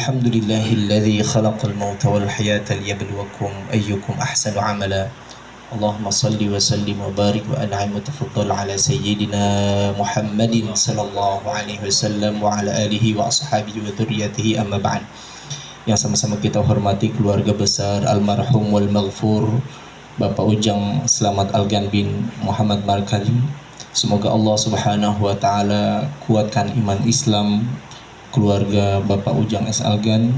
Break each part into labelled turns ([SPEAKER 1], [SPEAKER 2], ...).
[SPEAKER 1] Alhamdulillahilladzi khalaqal mauta wal hayata liyabluwakum ayyukum ahsanu amala. Allahumma salli wa sallim wa barik wa an'im wa tafaddal ala sayyidina Muhammadin sallallahu alaihi wasallam wa ala alihi wa ashabihi wa dzurriyyatihi, amma ba'd. Yang sama-sama kita hormati keluarga besar almarhum wal maghfur Bapak Ujang Slamet Algan bin Muhammad Markadi. Semoga Allah Subhanahu wa taala kuatkan iman Islam keluarga Bapak Ujang S. Algan.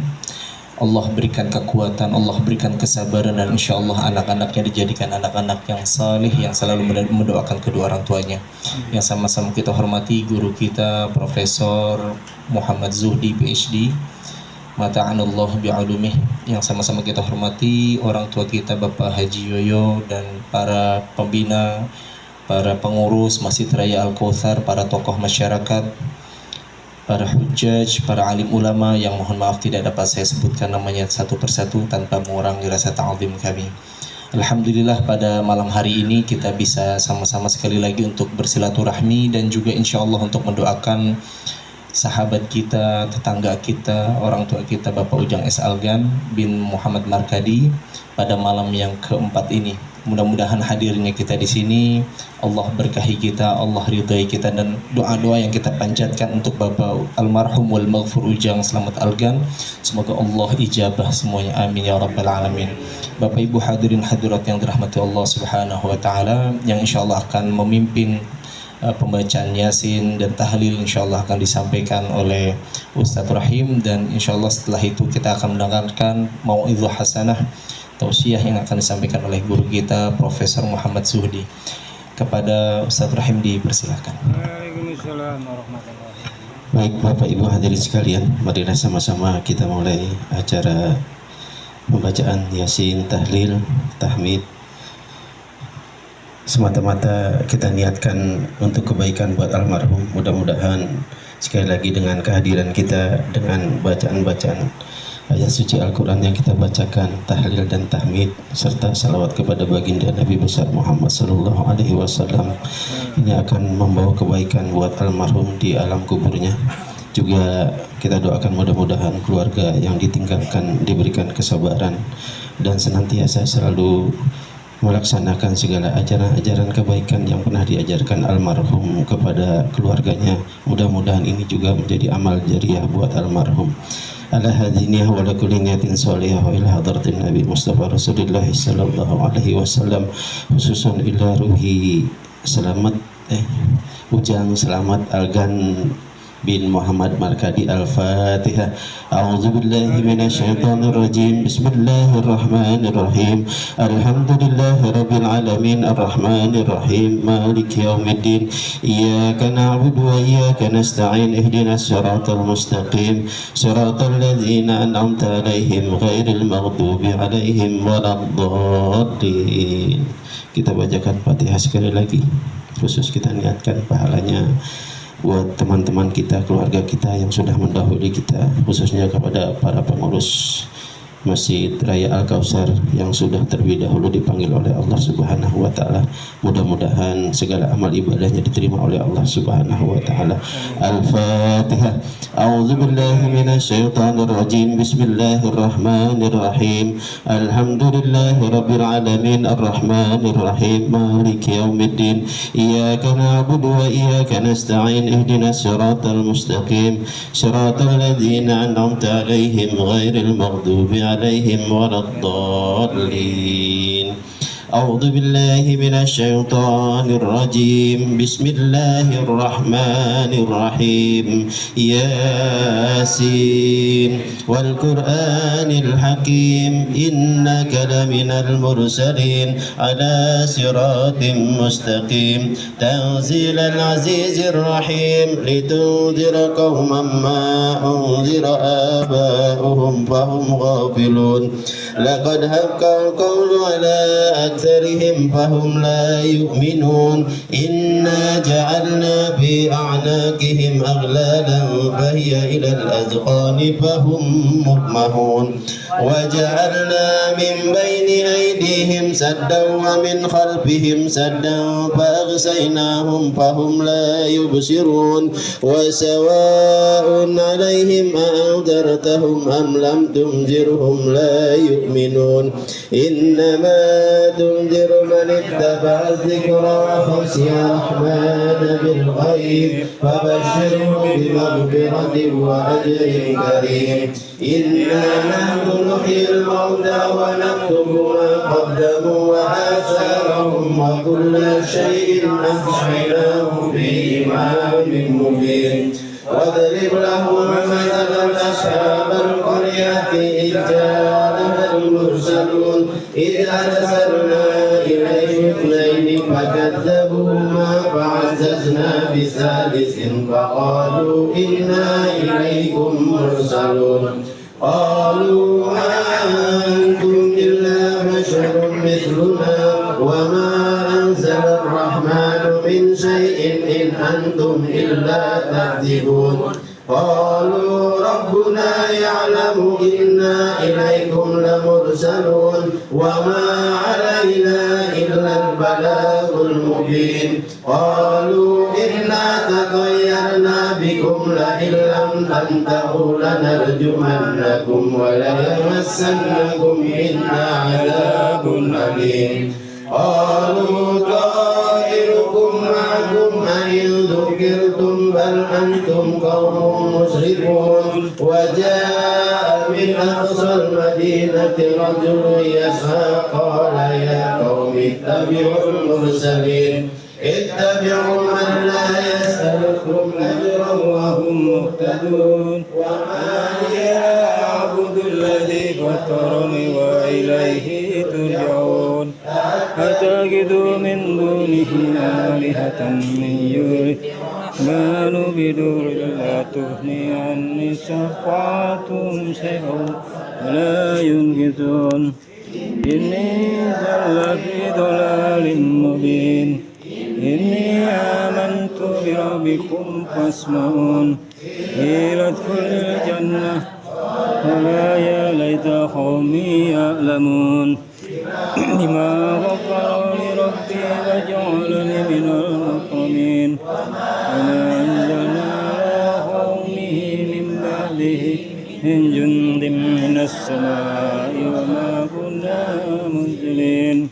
[SPEAKER 1] Allah berikan kekuatan, Allah berikan kesabaran, dan insya Allah anak-anaknya dijadikan anak-anak yang salih, yang selalu mendoakan kedua orang tuanya. Yang sama-sama kita hormati guru kita Profesor Muhammad Zuhdi PhD, mata'anallahu bi'alumih. Yang sama-sama kita hormati orang tua kita Bapak Haji Yoyo dan para pembina, para pengurus Masjid Raya Al-Kautsar, para tokoh masyarakat, para hujjaj, para alim ulama yang mohon maaf tidak dapat saya sebutkan namanya satu persatu tanpa mengurangi rasa ta'zim kami. Alhamdulillah pada malam hari ini kita bisa sama-sama sekali lagi untuk bersilaturahmi dan juga insya Allah untuk mendoakan sahabat kita, tetangga kita, orang tua kita Bapak Ujang S. Algan bin Muhammad Markadi pada malam yang keempat ini. Mudah-mudahan hadirnya kita di sini Allah berkahi kita, Allah ridhai kita, dan doa-doa yang kita panjatkan untuk Bapak almarhum wal maghfur Ujang Slamet Algan semoga Allah ijabah semuanya, amin ya rabbal alamin. Bapak Ibu hadirin hadirat yang dirahmati Allah Subhanahu wa taala, yang insyaallah akan memimpin pembacaan Yasin dan tahlil insyaallah akan disampaikan oleh Ustadz Rahim, dan insyaallah setelah itu kita akan mendengarkan mau'izah hasanah tausiah yang akan disampaikan oleh guru kita Profesor Muhammad Zuhdi. Kepada Ustadz Rahim dipersilakan.
[SPEAKER 2] Waalaikumsalam warahmatullahi wabarakatuh.
[SPEAKER 3] Baik Bapak Ibu hadirin sekalian, marilah sama-sama kita mulai acara pembacaan Yasin, tahlil, tahmid. Semata-mata kita niatkan untuk kebaikan buat almarhum. Mudah-mudahan sekali lagi dengan kehadiran kita, dengan bacaan-bacaan ayat suci Al-Quran yang kita bacakan, tahlil dan tahmid, serta salawat kepada baginda Nabi besar Muhammad sallallahu alaihi wasallam, ini akan membawa kebaikan buat almarhum di alam kuburnya. Juga kita doakan mudah-mudahan keluarga yang ditinggalkan diberikan kesabaran dan senantiasa selalu melaksanakan segala ajaran-ajaran kebaikan yang pernah diajarkan almarhum kepada keluarganya. Mudah-mudahan ini juga menjadi amal jariah buat almarhum. Ala hadiniyah wa lakulli niyatin salihah wa ila hadratin Nabi Mustafa Rasulullah sallallahu alaihi wasallam, khususan ila ruhi Slamet Ujang Slamet Algan bin Muhammad Markadi. Al-Fatihah. A'udzubillahi minasyaitonir rajim. Bismillahirrahmanirrahim. Alhamdulillahi rabbil alamin arrahmanir rahim maliki yaumiddin. Iyyaka na'budu wa iyyaka nasta'in. Ihdinas siratal mustaqim. Siratal ladzina an'amta 'alaihim ghairil maghdubi 'alaihim waladdallin. Kita bacakan Fatihah sekali lagi. Khusus kita niatkan pahalanya buat teman-teman kita, keluarga kita yang sudah mendahului kita, khususnya kepada para pengurus Masjid Raya Al-Kautsar yang sudah terlebih dahulu dipanggil oleh Allah Subhanahu wa taala. Mudah-mudahan segala amal ibadahnya diterima oleh Allah Subhanahu wa taala. Al-Fatihah. A'udzubillahi minasyaitonir rajim. Bismillahirrahmanirrahim. Alhamdulillahi rabbil alamin arrahmanir rahim maliki yaumiddin. Iyyaka na'budu wa iyyaka nasta'in. Ihdinas siratal mustaqim. Siratal ladzina an'amta 'alaihim ghairil maghdubi عليهم ولا الضالين. أعوذ بالله من الشيطان الرجيم. بسم الله الرحمن الرحيم. ياسين والقرآن الحكيم إنك لمن المرسلين على صراط مستقيم. تنزيل العزيز الرحيم لتنذر قوما ما أنذر آباؤهم فهم غافلون. لقد حق القول على أكثرهم فهم لا يؤمنون إنا جعلنا في أعناقهم أغلالا فهي إلى الأذقان فهم مقمحون وجعلنا من بين أيديهم سدا ومن خلفهم سدا فأغشيناهم فهم لا يبصرون وسواء عليهم أأنذرتهم أم لم تنذرهم لا يؤمنون إنما تنذر من اتبع الذكر وخشي الرحمن بالغيب فبشره بمغفرة وأجر كريم إنا نحن نحيي الموتى ونكتب ما قدموا وآثارهم وكل شيء أحصيناه في إمام مبين واضرب لهم مثلا أصحاب القرية إذ جاءها المرسلون إذ أرسلنا إليهم اثنين فكذبوهما فعززنا بثالث فقالوا إنا إليكم مرسلون قالوا أنتم إلا بشر مثلنا وما أنزل الرحمن من شيء إن أنتم إلا تكذبون قالوا ربنا يعلم إنا إليكم لمرسلون وما علينا إلا البلاغ المبين قالوا إنا تطيرنا بكم لئن لم تنتهوا لنرجمنكم وليمسنكم منا عذاب أليم قالوا طائركم معكم أئن ذكرتم بل أنتم قوم مسرفون وجاء من أقصى المدينة رجل يسعى قال يا قوم اتبعوا المرسلين اتبعوا من لا يسألكم أجرا وهم مهتدون وما لي لا أعبد الذي فطرني وإليه ترجعون أتجدوا من دونه آلهة من يؤمنوا بدور لا تغني عني شفاعتهم شيئا ولا ينقذون إني لفي ضلال مبين إني آمنت بربكم فاسمعون قيل ادخل الجنة ولا يا ليت قومي يعلمون بما غفر لي ربي وجعلني من المكرمين وما أنزلنا على قومه من بعده من جند من السماء وما كنا منزلين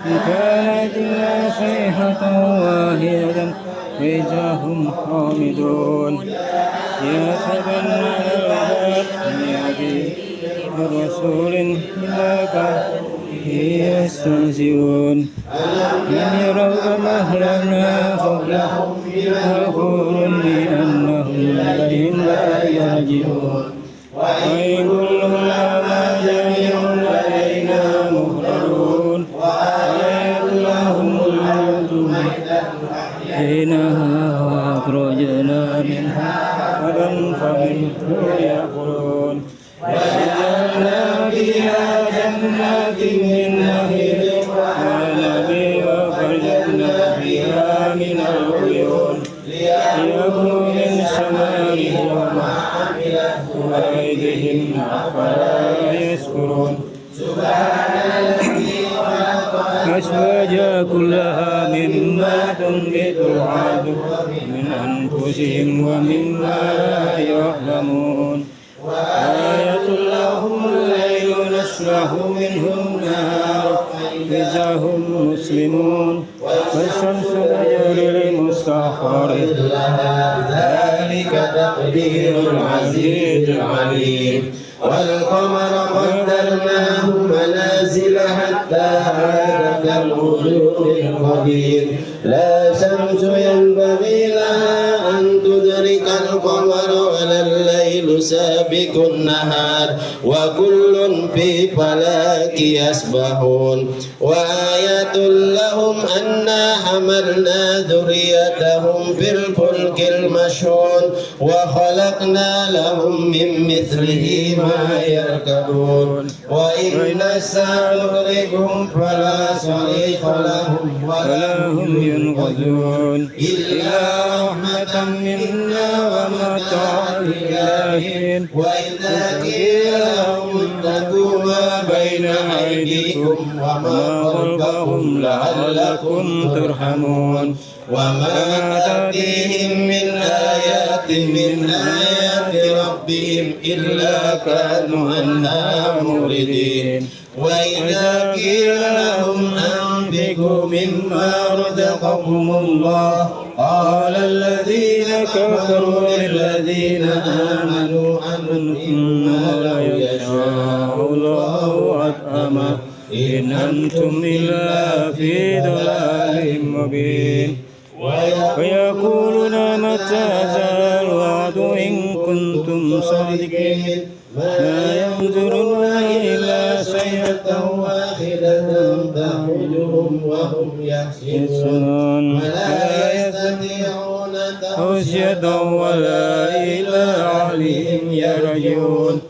[SPEAKER 3] كانت إلا صيحة واحدة وإذا هم خامدون يحسبن العباد من يأتي الرسول إلا يستهزئون لم يروا كما أهلكنا قبلهم من القرون أنهم إليهم لا يرجعون وإن كلهم لما جميع لدينا مهررون وآياتهم الموت حينها وأخرجنا منها فمن فمنه يأكلون وجعلنا فيها جنات من نخيل وعنب وفجرنا فيها من العيون ليأكلوا من ثمره وما عملته أيديهم أفلا يشكرون سبحان الذي خلق الأزواج كلها مما تنبت الأرض من أنفسهم ومما لا يعلمون وآية لهم الليل نسلخ منه النهار إذا هم مسلمون والشمس تجري لمستقر لها ذلك تقدير العزيز العليم والقمر قدرناه منازل حتى عاد كالعرجون القديم لا شمس ينبغي لها أن تدرك القمر ولا الليل سابق سابق النهار وكل في فلك يسبحون وآية لهم أنا حملنا ذريتهم في الفلك المشحون وخلقنا لهم من مثله ما يركبون وإن نستغرقهم فلا صريخ لهم ولا هم ينقذون إلا رحمة منا ومتاعا لله وإذا قيل لهم اتقوا ما بين أيديكم وما خلفهم لعلكم ترحمون وما تأتيهم من آيات ربهم إلا كانوا عنها معرضين وإذا قيل لهم أنفقوا مما رزقكم الله قال الذين كفروا للذين آمنوا إنما لا يشاء الله أطعمه إن أنتم إلا في ضلال مبين ويقولون متى هذا الوعد إن كنتم صادقين ما ينظرون إلا صيحة واحدة تأخذهم وهم يحسبون ولا يستطيعون توصية ولا إلى أهلهم يرجعون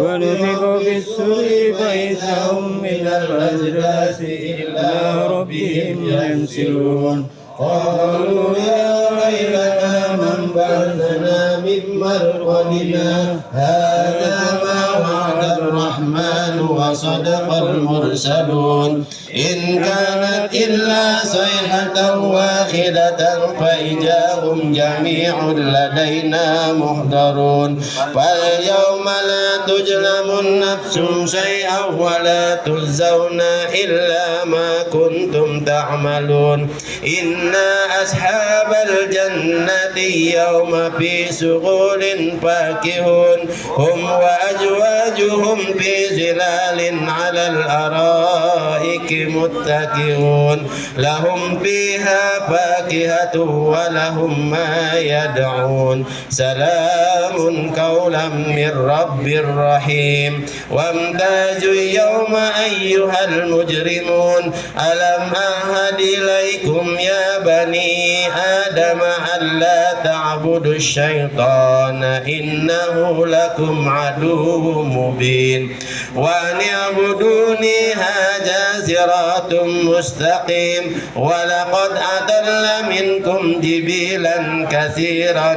[SPEAKER 3] ونفخ في السور فإذا هم من الأجداث إلى ربهم ينسلون قالوا يا ويلنا من بعثنا من مرقدنا هذا ما وعد الرحمن وصدق المرسلون إن كانت إلا صيحة واحدة فإذا هم جميع لدينا محضرون فاليوم لا تظلم نفس شيئا ولا تجزون إلا ما كنتم تعملون إنا أصحاب الجنة يوم في سرور فاكهون هم وأزواجهم في ظلال على الأرائك متكئون لهم فيها فاكهة ولهم ما يدعون سلام قولا من رب رحيم وامتازوا اليوم أيها المجرمون ألم أعهد إليكم يا بني آدم ألا تعبدوا الشيطان إنه لكم عدو مبين وأن اعبدوني هذا صراط مستقيم ولقد أضل منكم جبلا كثيرا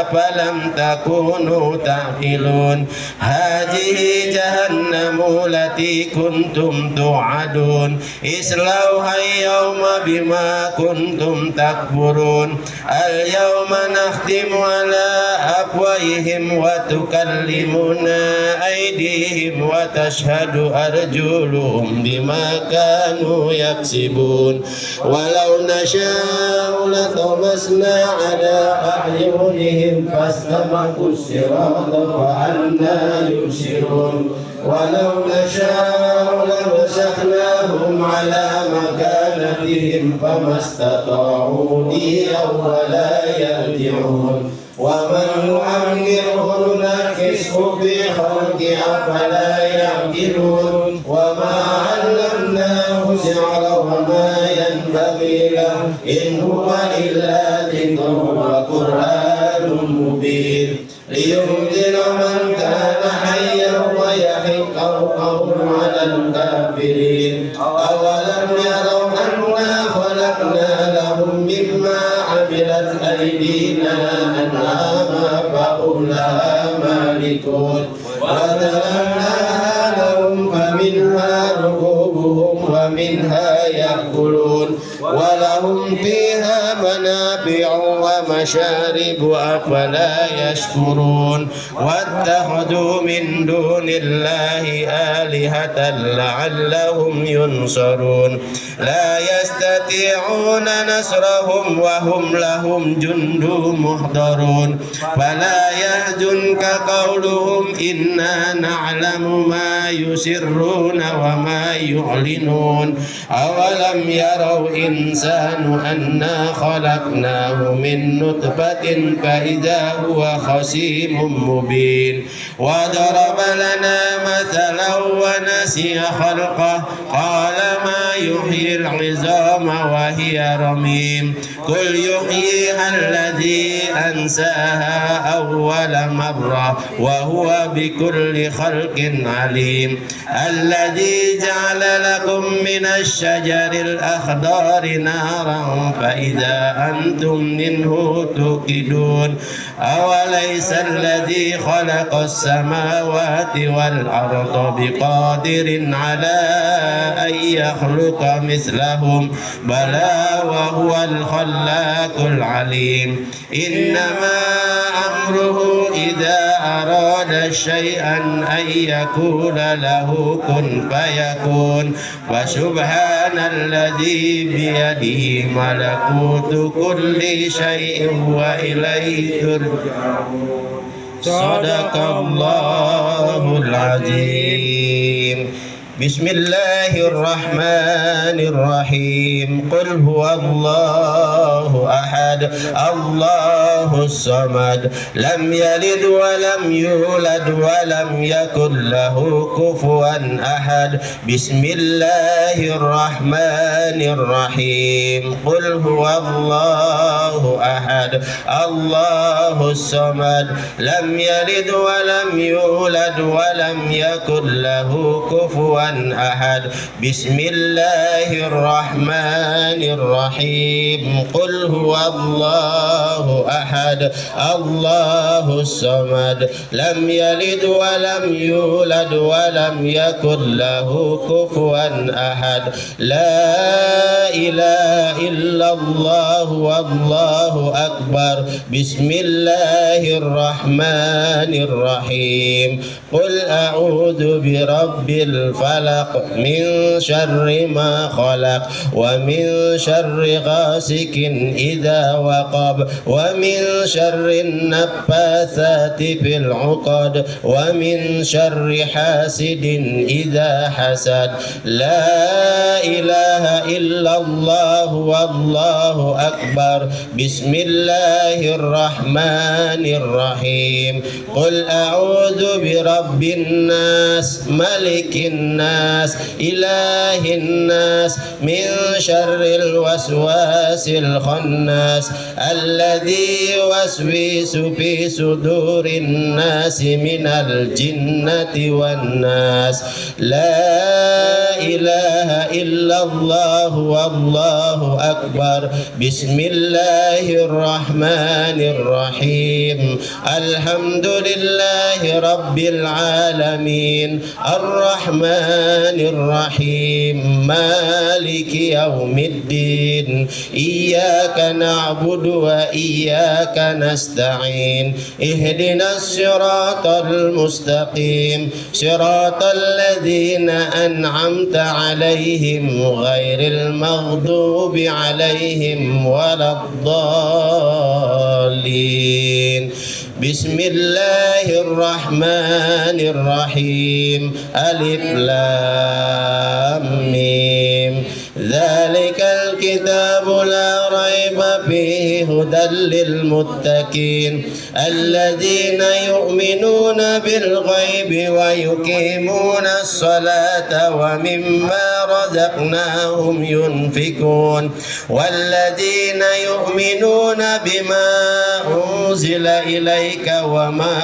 [SPEAKER 3] أفلم تكونوا تعقلون هذه جهنم التي كنتم توعدون اصلوها اليوم بما كنتم تكفرون اليوم نختم على أفواههم وتكلمنا أيديهم وتشهد أرجلهم بما كانوا يكسبون ولو نشاء لطمسنا على أعينهم فاستبقوا الصراط فأنى يبصرون ولو نشاء لمسخناهم على مكانتهم فما استطاعوا ليا ولا يرجعون ومن نعمره نكسه في خلق أفلا يعقلون وما علمناه الشعر وما ينبغي له إن هو إلا ذكر وقرآن مبين لينذر من كان حيا ويحق القول على الكافرين أولم يروا أنا خلقنا لهم مما عملت أيدينا أنعاما فهم لها مالكون وذللناها لهم فمنها ركوبهم ومنها يأكلون ولهم فيها منافع ومشارب أفلا يشكرون واتخذوا من دون الله آلهة لعلهم ينصرون لا يستطيعون نصرهم وهم لهم جند محضرون فلا يحزنك قولهم إنا نعلم ما يسرون وما يعلنون أولم يروا إنسان أنا خلقناه من نطفة فإذا هو خصيم مبين وضرب لنا مثلا ونسي خلقه قال ما يحيي العظام وهي رميم قل يحييها الذي أنساها أول مرة وهو بكل خلق عليم الذي جعل لكم من الشجر الأخضر نارا فإذا أنتم منه توقدون أوليس الذي خلق السماوات والأرض بقادر على أن يخلق مثلهم بلى وهو الخلاق العليم إنما أمره إذا أراد شيئا أن يقول له كن فيكون فسبحان الذي بيده ملكوت كل شيء وإليه ترجعون صدق الله العظيم بسم الله الرحمن الرحيم قل هو الله أحد الله الصمد لم يلد ولم يولد ولم يكن له كفوا أحد بسم الله الرحمن الرحيم قل هو الله أحد الله الصمد لم يلد ولم يولد ولم يكن له كفوا أحد بسم الله الرحمن الرحيم قل هو الله أحد الله الصمد لم يلد ولم يولد ولم يكن له كفوا أحد لا إله إلا الله والله أكبر بسم الله الرحمن الرحيم قل أعوذ برب الفلق من شر ما خلق ومن شر غاسق إذا وقب ومن شر النفاثات في العقد ومن شر حاسد إذا حسد لا إله إلا الله والله أكبر بسم الله الرحمن الرحيم قل أعوذ برب الناس ملك الناس إله الناس من شر الوسواس الخناس الذي يوسوس في صدور الناس من الجنة والناس لا إله إلا الله والله أكبر بسم الله الرحمن الرحيم الحمد لله رب العالمين الرحمن الرحيم مالك يوم الدين إياك نعبد وإياك نستعين اهدنا الصراط المستقيم صراط الذين أنعمت عليهم غير المغضوب عليهم ولا الضالين بسم الله الرحمن الرحيم ألف لام ميم ذلك الكتاب لا ريب فيه هدى للمتقين الذين يؤمنون بالغيب ويقيمون الصلاة ومما رزقناهم ينفقون والذين يؤمنون بما أنزل إليك وما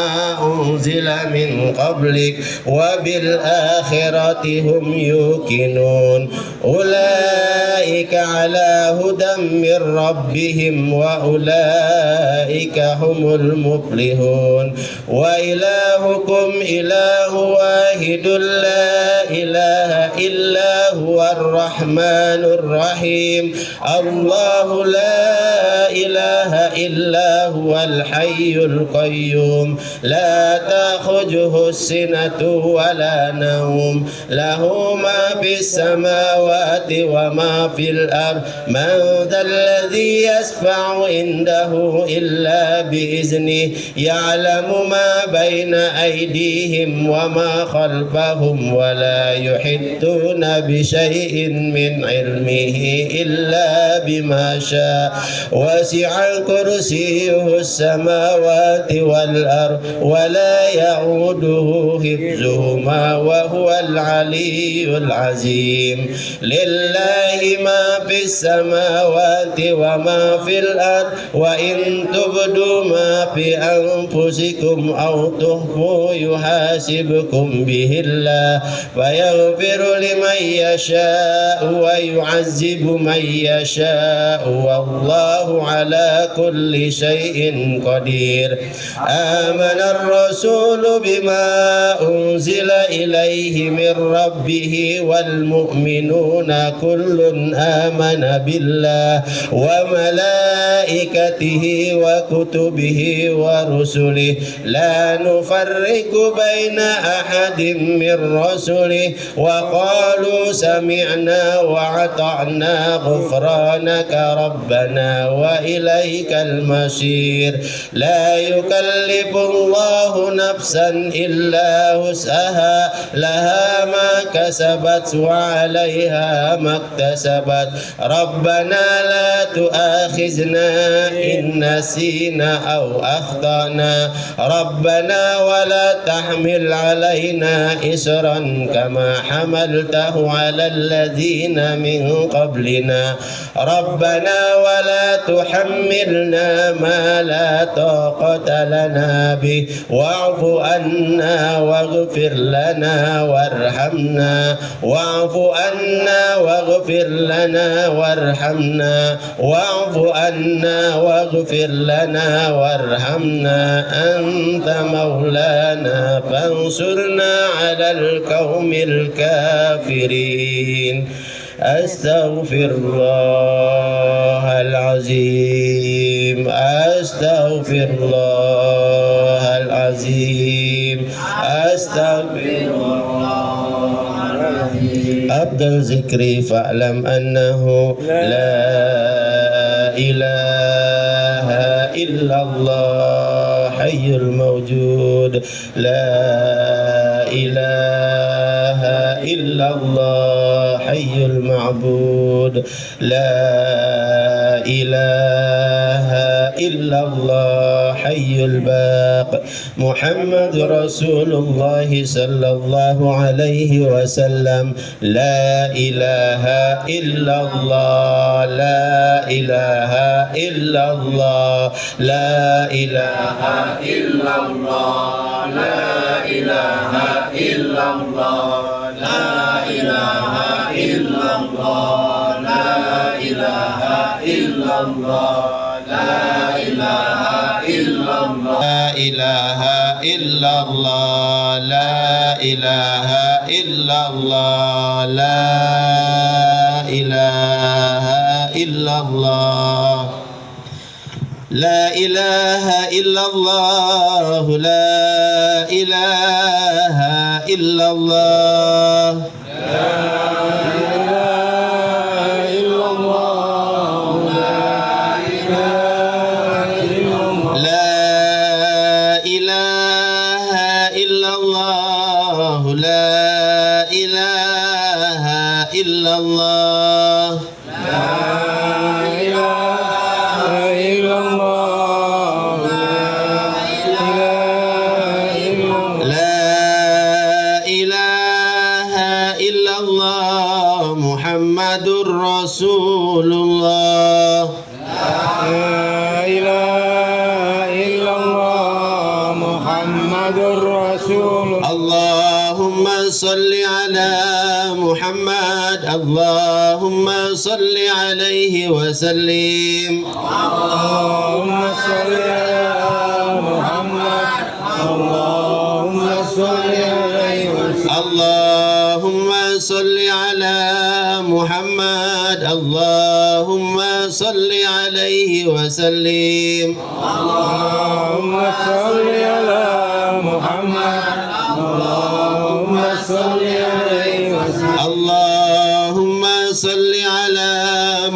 [SPEAKER 3] أنزل من قبلك وبالآخرة هم يوقنون أولئك على هدى من ربهم وأولئك هم المفلحون وإلهكم إله واحد لا إله إلا هو الرحمن الرحيم الله لا إله إلا هو الحي القيوم لا تأخذه السنة ولا نوم له ما في السماوات وما في الأرض من ذا الذي يشفع عنده إلا بإذنه يعلم ما بين أيديهم وما خلفهم ولا يحيطون بشيء من علمه إلا بما شاء وسع كرسيه السماوات والأرض ولا يعوده حفظهما وهو العلي العظيم لله ما في السماوات وما في الأرض وإن تبدوا ما في أنفسكم أو تخفوا يحاسبكم به الله فيغفر لمن يشاء ويعذب من يشاء والله على كل شيء قدير آمن الرسول بما أنزل إليه من ربه والمؤمنون كل آمن بالله وملائكته وكتبه ورسله لا نفرق بين أحد من رسله وقالوا سمعنا وأطعنا غفرانك ربنا وإليك المصير لا يكلف الله نفسا إلا وسعها لها ما كسبت وعليها ما اكتسبت ربنا لا تؤاخذنا إن نسينا أو أخطأنا ربنا ولا تحمل علينا إسرا كما حملته على الذين من قبلنا ربنا ولا تحملنا ما لا طاقة لنا به واعف عنا واغفر لنا وارحمنا واعف عنا واغفر لنا وارحمنا واعف عنا واغفر لنا وارحمنا أنت مولانا فانصرنا على القوم الكافرين أستغفر الله العظيم أستغفر الله العظيم أستغفر الله العظيم أفضل ذكري فاعلم أنه لا إله إلا الله حي الموجود لا إله إلا الله حي المعبود لا إله إلا الله حي الباق محمد رسول الله صلى الله عليه وسلم لا إله إلا الله لا إله إلا الله لا إله إلا الله لا إله إلا الله لا إله إلا الله لا إله إلا الله لا إله إلا الله لا إله إلا الله لا إله إلا الله لا إله إلا الله لا إله إلا الله لا إله إلا الله إلا الله لا إله إلا الله لا إله إلا الله محمد رسول الله لا إله إلا الله محمد رسول الله اللهم صل على محمد اللهم صل عليه وسلم اللهم صل على محمد اللهم صل عليه وسلم اللهم صل على محمد اللهم صل عليه وسلم
[SPEAKER 2] اللهم صل على محمد اللهم صل عليه وسلم
[SPEAKER 3] اللهم صل على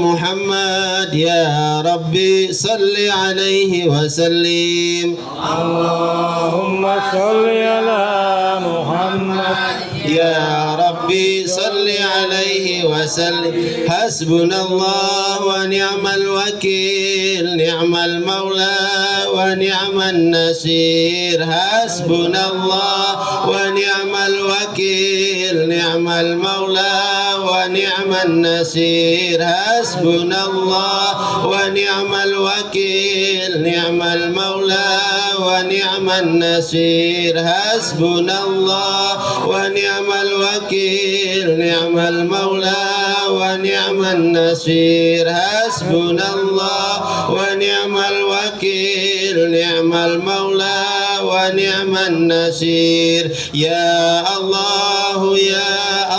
[SPEAKER 3] محمد يا ربي صل عليه وسلم
[SPEAKER 2] اللهم صل على محمد
[SPEAKER 3] يا ربي صل عليه وسلم حسبنا الله ونعم الوكيل نعم المولى ونعم النصير حسبنا الله ونعم الوكيل نعم المولى ونعم النصير حسبنا الله ونعم الوكيل نعم المولى ونعم النصير حسبنا الله ونعم الوكيل نعم المولى ونعم النصير حسبنا الله ونعم الوكيل نعم المولى ونعم النصير يا الله يا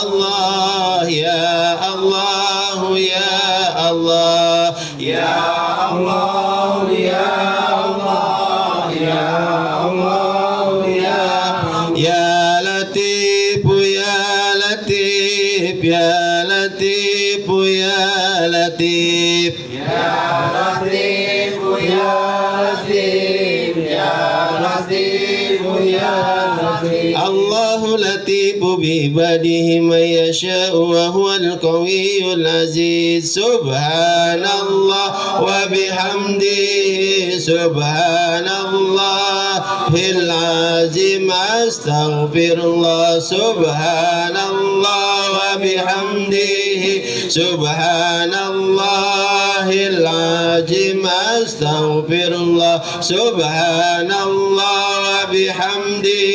[SPEAKER 3] الله يا الله يا الله يا الله يا الله يا الله يا لطيف يا لطيف يا لطيف يا لطيف يا لطيف يا لطيف يا لطيف يا لطيف الله لطيف بعباده من يشاء وهو القوي العزيز سبحان الله وبحمده سبحان الله في العظيم أستغفر الله سبحان الله وبحمده سبحان الله العظيم أستغفر الله سبحان الله وبحمده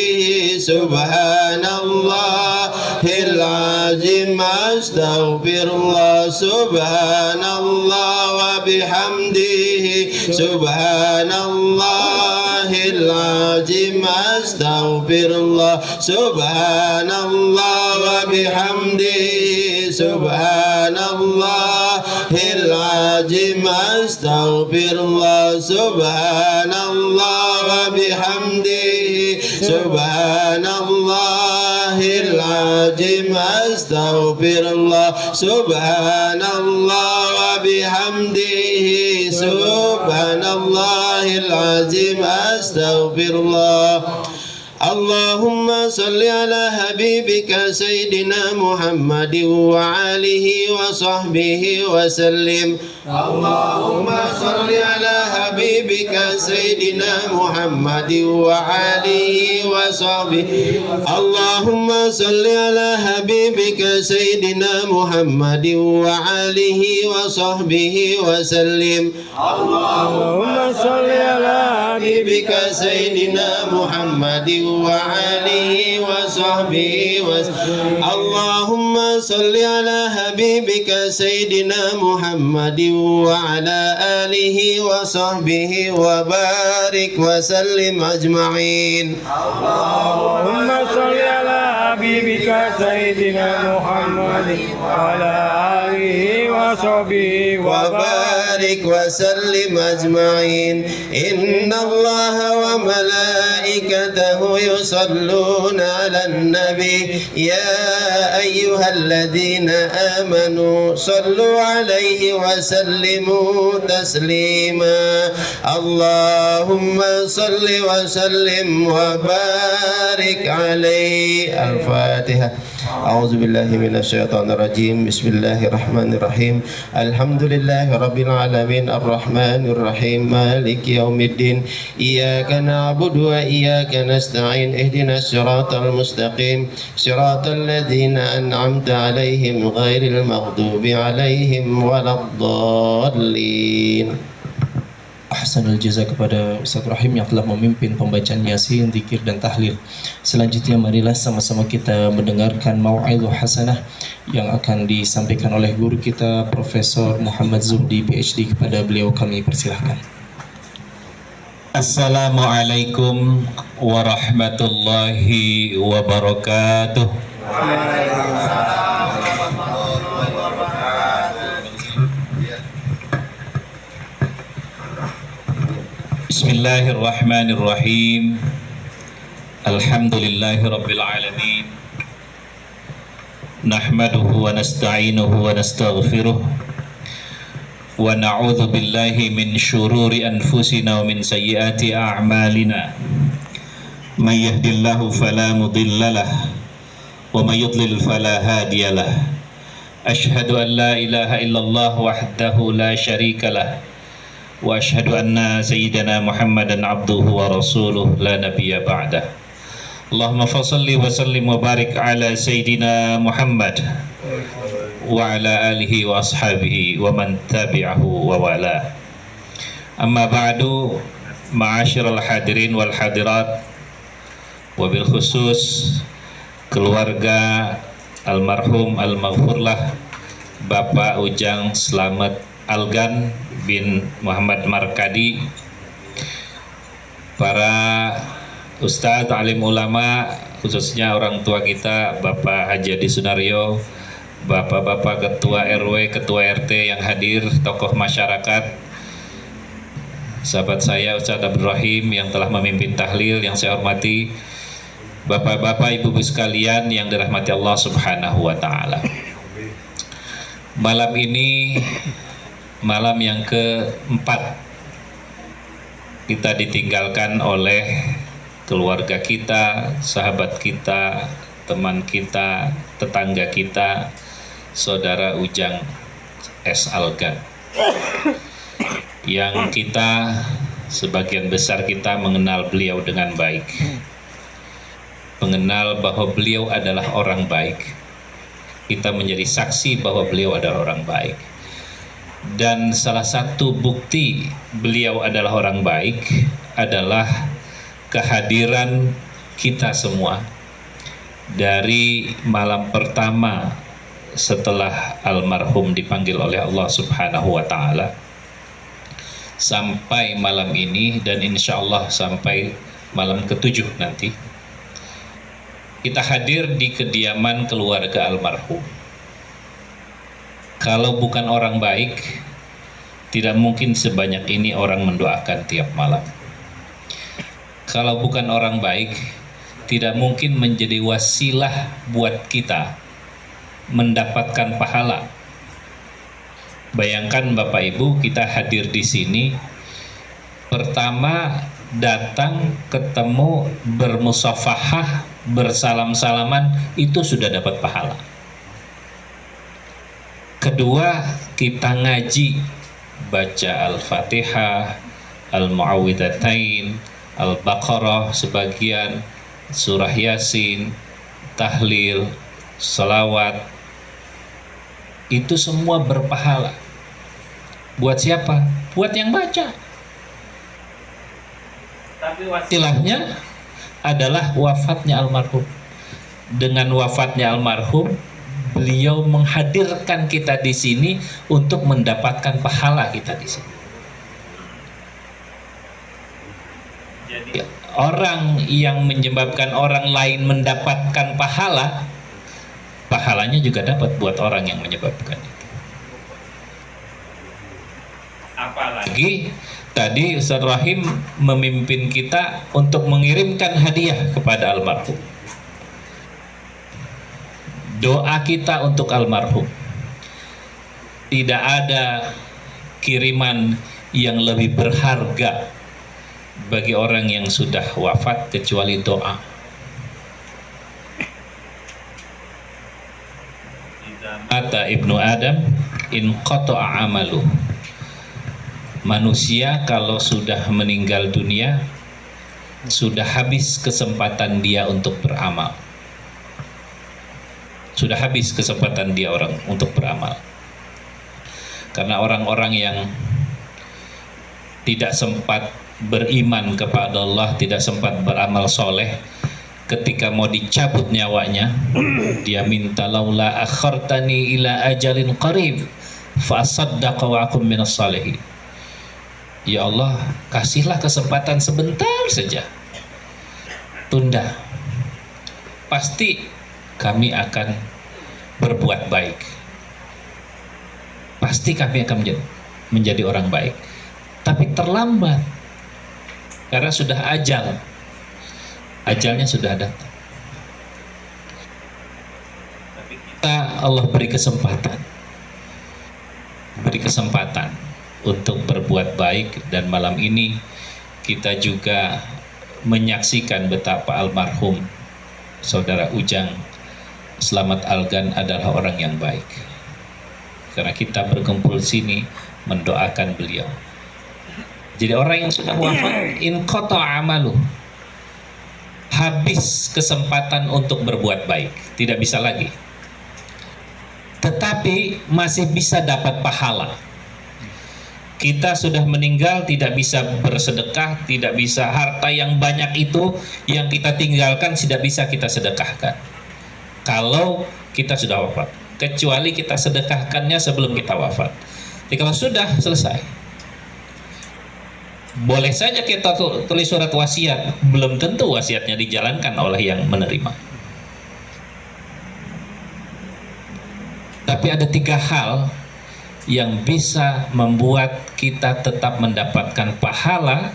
[SPEAKER 3] سبحان الله العظيم أستغفر الله سبحان الله وبحمده سبحان الله العظيم أستغفر الله سبحان الله وبحمده سبحان الله العظيم أستغفر الله سبحان الله وبحمده سبحان الله العظيم أستغفر الله سبحان الله وبحمده سبحان الله العظيم أستغفر الله اللهم صل على حبيبك سيدنا محمد وآله وصحبه وسلم اللهم صل على حبيبك سيدنا محمد وآله وصحبه اللهم صل على حبيبك سيدنا محمد وآله وصحبه وسلم
[SPEAKER 2] اللهم صل على
[SPEAKER 3] حبيبك سيدنا محمد وآله وصحبه وسلم اللهم صل على حبيبك سيدنا محمد وعلى آله وصحبه وبارك وسلم أجمعين
[SPEAKER 2] اللهم صل على حبيبك سيدنا محمد وعلى آله وصحبه
[SPEAKER 3] وبارك وسلم أجمعين إن الله وملائكته يصلون على النبي يا أيها الذين آمنوا صلوا عليه وسلموا تسليما اللهم صل وسلم وبارك عليه الفاتحة أعوذ بالله من الشيطان الرجيم بسم الله الرحمن الرحيم الحمد لله رب العالمين الرحمن الرحيم مالك يوم الدين إياك نعبد وإياك نستعين اهدنا الصراط المستقيم صراط الذين أنعمت عليهم غير المغضوب عليهم ولا الضالين.
[SPEAKER 1] Ahsanul jaza kepada Ustaz Rahim yang telah memimpin pembacaan Yasin, zikir dan tahlil. Selanjutnya marilah sama-sama kita mendengarkan mau'izah hasanah yang akan disampaikan oleh guru kita Profesor Muhammad Zuhdi PhD. Kepada beliau kami persilahkan.
[SPEAKER 4] Assalamualaikum warahmatullahi wabarakatuh. Bismillahirrahmanirrahim. Alhamdulillahi rabbil alamin. Nahmaduhu wa nasta'inuhu wa nastaghfiruh. Wa na'udzu billahi min syururi anfusina wa min sayyiati a'malina. May yahdihillahu fala mudhillalah wa may yudlil fala hadiyalah. Asyhadu an la ilaha illallah wahdahu la syarikalah wa asyhadu anna sayyidana Muhammadan abduhu wa rasuluh la nabiyya ba'dah. Allahumma fassalli wa sallim wa barik ala sayyidina Muhammad wa ala alihi wa ashabihi wa man tabi'ahu wa wala. Amma ba'du, ma'asyiral hadirin wal hadirat, wabil khusus keluarga almarhum al-maghfurlah Bapak Ujang Slamet Algan bin Muhammad Markadi, para ustadz, alim ulama, khususnya orang tua kita Bapak Haji Adi Sunaryo, bapak-bapak ketua RW, ketua RT yang hadir, tokoh masyarakat, sahabat saya Ustadz Abdul Rahim yang telah memimpin tahlil yang saya hormati, bapak-bapak, ibu-ibu sekalian yang dirahmati Allah Subhanahu wa Ta'ala. Malam ini malam yang keempat kita ditinggalkan oleh keluarga kita, sahabat kita, teman kita, tetangga kita, Saudara Ujang S. Algan, yang kita sebagian besar kita mengenal beliau dengan baik, mengenal bahwa beliau adalah orang baik. Kita menjadi saksi bahwa beliau adalah orang baik, dan salah satu bukti beliau adalah orang baik adalah kehadiran kita semua dari malam pertama setelah almarhum dipanggil oleh Allah Subhanahu wa Ta'ala sampai malam ini, dan insya Allah sampai malam ke-7 nanti kita hadir di kediaman keluarga almarhum. Kalau bukan orang baik, tidak mungkin sebanyak ini orang mendoakan tiap malam. Kalau bukan orang baik, tidak mungkin menjadi wasilah buat kita mendapatkan pahala. Bayangkan Bapak Ibu, kita hadir di sini, pertama datang, ketemu, bermusafahah, bersalam-salaman, itu sudah dapat pahala. Kedua, kita ngaji, baca Al-Fatihah, Al-Mu'awwidhatain, Al-Baqarah sebagian, surah Yasin, tahlil, salawat, itu semua berpahala. Buat siapa? Buat yang baca. Tapi wasilahnya adalah wafatnya almarhum. Dengan wafatnya almarhum, beliau menghadirkan kita di sini untuk mendapatkan pahala kita di sini. Jadi orang yang menyebabkan orang lain mendapatkan pahala, pahalanya juga dapat buat orang yang menyebabkan itu. Apalagi tadi Ustaz Rahim memimpin kita untuk mengirimkan hadiah kepada almarhum. Doa kita untuk almarhum. Tidak ada kiriman yang lebih berharga bagi orang yang sudah wafat kecuali doa. Ata ibnu Adam in qata'a amalu. Manusia kalau sudah meninggal dunia, sudah habis kesempatan dia untuk beramal. Sudah habis kesempatan dia orang untuk beramal. Karena orang-orang yang tidak sempat beriman kepada Allah, tidak sempat beramal soleh, ketika mau dicabut nyawanya, dia minta laula akhartani ila ajalin qarib fa asaddaqa wa akum minas salihin. Ya Allah, kasihlah kesempatan sebentar saja, tunda, pasti kami akan berbuat baik, pasti kami akan menjadi orang baik. Tapi terlambat, karena sudah ajalnya sudah datang. Tapi kita, Allah beri kesempatan untuk berbuat baik, dan malam ini kita juga menyaksikan betapa almarhum saudara Ujang Slamet Algan adalah orang yang baik. Karena kita berkumpul sini mendoakan beliau. Jadi orang yang sudah wafat, in qata amalu, habis kesempatan untuk berbuat baik, tidak bisa lagi. Tetapi masih bisa dapat pahala. Kita sudah meninggal, tidak bisa bersedekah, tidak bisa, harta yang banyak itu yang kita tinggalkan tidak bisa kita sedekahkan kalau kita sudah wafat, kecuali kita sedekahkannya sebelum kita wafat. Jadi kalau sudah selesai, boleh saja kita tulis surat wasiat, belum tentu wasiatnya dijalankan oleh yang menerima. Tapi ada 3 hal yang bisa membuat kita tetap mendapatkan pahala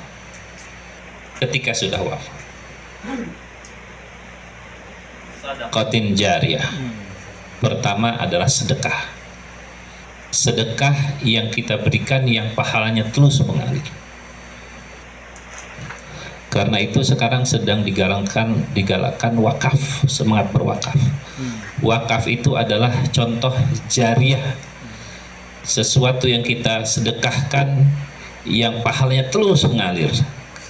[SPEAKER 4] ketika sudah wafat. Sadaqatin jariyah. Pertama adalah sedekah. Sedekah yang kita berikan yang pahalanya terus mengalir. Karena itu sekarang sedang digalakkan wakaf, semangat berwakaf. Wakaf itu adalah contoh jariyah, sesuatu yang kita sedekahkan yang pahalanya terus mengalir,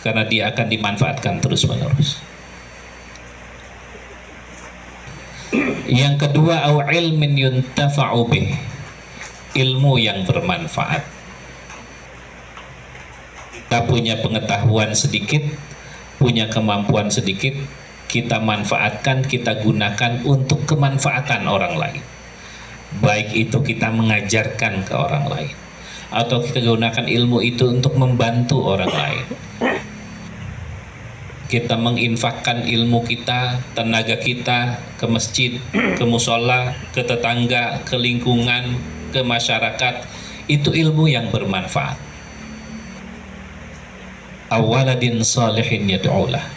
[SPEAKER 4] karena dia akan dimanfaatkan terus menerus. Yang kedua, au ilmin yuntafa'u bih, ilmu yang bermanfaat. Kita punya pengetahuan sedikit, punya kemampuan sedikit, kita manfaatkan, kita gunakan untuk kemanfaatan orang lain. Baik itu kita mengajarkan ke orang lain, atau kita gunakan ilmu itu untuk membantu orang lain. Kita menginfakkan ilmu kita, tenaga kita ke masjid, ke musola, ke tetangga, ke lingkungan, ke masyarakat. Itu ilmu yang bermanfaat. Awaladin salihin yad'ulah.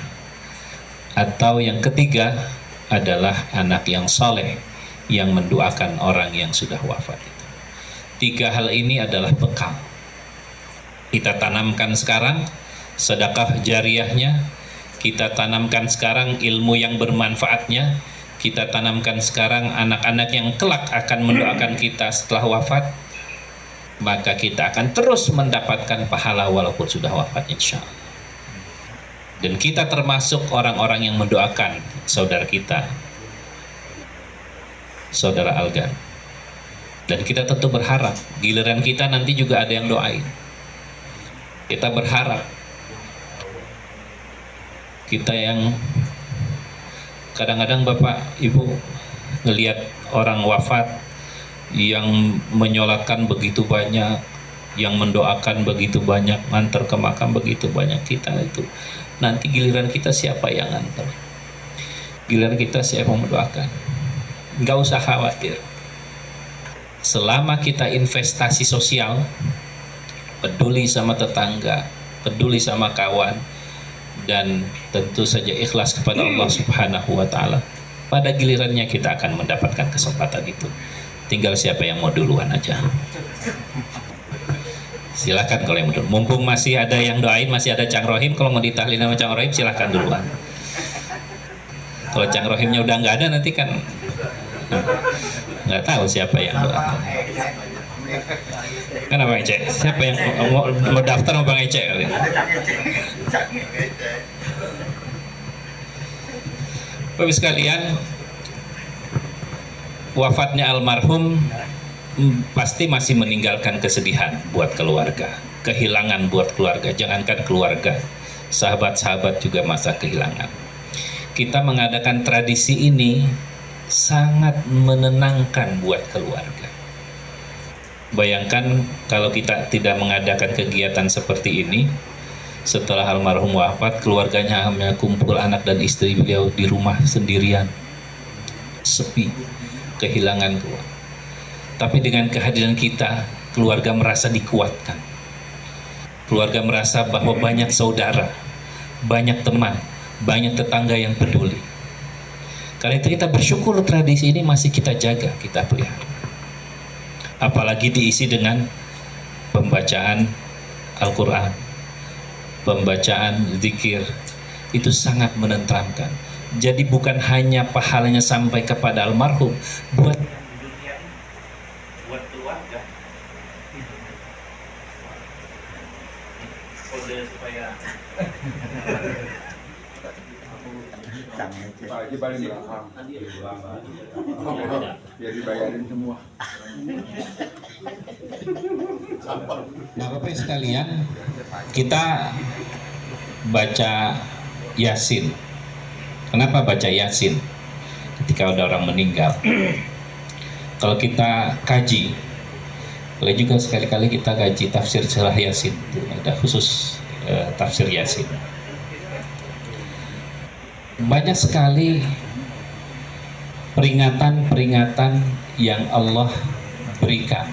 [SPEAKER 4] Atau yang ketiga adalah anak yang saleh yang mendoakan orang yang sudah wafat itu. 3 hal ini adalah bekal. Kita tanamkan sekarang sedekah jariyahnya, kita tanamkan sekarang ilmu yang bermanfaatnya, kita tanamkan sekarang anak-anak yang kelak akan mendoakan kita setelah wafat, maka kita akan terus mendapatkan pahala walaupun sudah wafat, insya Allah. Dan kita termasuk orang-orang yang mendoakan saudara kita, saudara Algan. Dan kita tentu berharap giliran kita nanti juga ada yang doain. Kita berharap kita yang kadang-kadang Bapak Ibu ngelihat orang wafat yang menyolatkan begitu banyak, yang mendoakan begitu banyak, ngantar ke makam begitu banyak, kita itu nanti giliran kita siapa yang ngantar, giliran kita siapa yang mendoakan. Nggak usah khawatir, selama kita investasi sosial, peduli sama tetangga, peduli sama kawan, dan tentu saja ikhlas kepada Allah Subhanahu wa Ta'ala, pada gilirannya kita akan mendapatkan kesempatan itu. Tinggal siapa yang mau duluan aja. Silakan kalau yang mau duluan. Mumpung masih ada yang doain, masih ada Cang Rohim, kalau mau ditahlil sama Cang Rohim silakan duluan. Kalau Cang Rohimnya udah nggak ada, nanti kan nggak tahu siapa yang doakan. Kan Abang Ece, siapa yang mau daftar sama Bang Ece kali? Bapak sekalian, wafatnya almarhum pasti masih meninggalkan kesedihan buat keluarga, kehilangan buat keluarga. Jangankan keluarga, sahabat-sahabat juga masa kehilangan. Kita mengadakan tradisi ini sangat menenangkan buat keluarga. Bayangkan kalau kita tidak mengadakan kegiatan seperti ini, setelah almarhum wafat, keluarganya hanya kumpul anak dan istri beliau di rumah sendirian, sepi, kehilangan keluarga. Tapi dengan kehadiran kita, keluarga merasa dikuatkan. Keluarga merasa bahwa banyak saudara, banyak teman, banyak tetangga yang peduli. Karena itu kita bersyukur tradisi ini masih kita jaga, kita pelihara. Apalagi diisi dengan pembacaan Al-Quran, pembacaan zikir, itu sangat menenteramkan. Jadi bukan hanya pahalanya sampai kepada almarhum, buat keluarga. Kode supaya
[SPEAKER 2] Pak Haji paling belakang. Biar dibayarin semua.
[SPEAKER 4] Bapak-bapak sekalian, kita baca Yasin. Kenapa baca Yasin? Ketika ada orang meninggal, kalau kita kaji, boleh juga sekali-kali kita kaji tafsir surah Yasin. Ada khusus tafsir Yasin. Banyak sekali peringatan-peringatan yang Allah berikan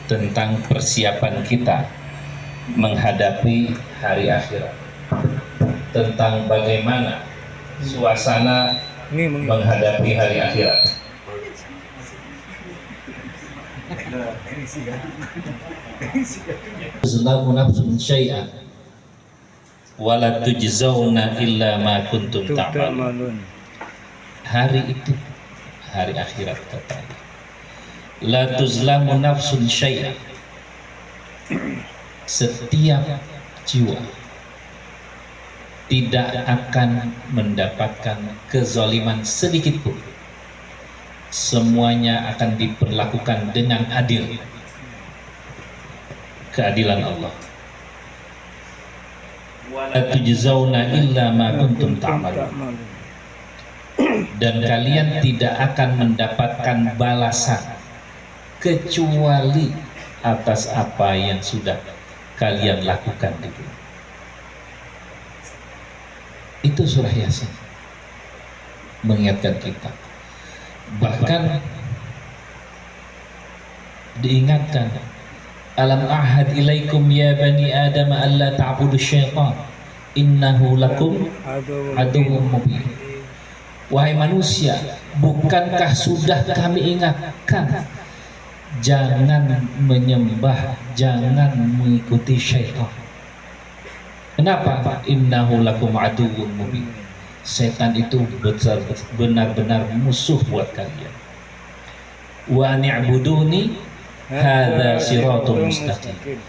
[SPEAKER 4] tentang persiapan kita menghadapi hari akhirat, tentang bagaimana suasana menghadapi hari akhirat. Tuzlamu nafsun syai'an wala tujzauna illa ma kuntum ta'malun. Hari itu, hari akhirat kata Allah. La tuzlamu nafsun syai'an. Setiap jiwa tidak akan mendapatkan kezaliman sedikit pun. Semuanya akan diperlakukan dengan adil. Keadilan Allah. Wala tujzauna illa ma kuntum ta'malun. Dan kalian tidak akan mendapatkan balasan kecuali atas apa yang sudah kalian lakukan di dunia. Itu surah Yasin mengingatkan kita. Bahkan diingatkan, alam ahad ilaikum ya bani adam alla ta'budu syaitan innahu lakum aduwwum mubin. Wahai manusia, bukankah sudah kami ingatkan, jangan menyembah, jangan mengikuti syaitan. Kenapa? Innahu lakum aduwwum mubin. Setan itu benar-benar musuh buat kalian. Wa ni'buduni hadza siratul mustaqim.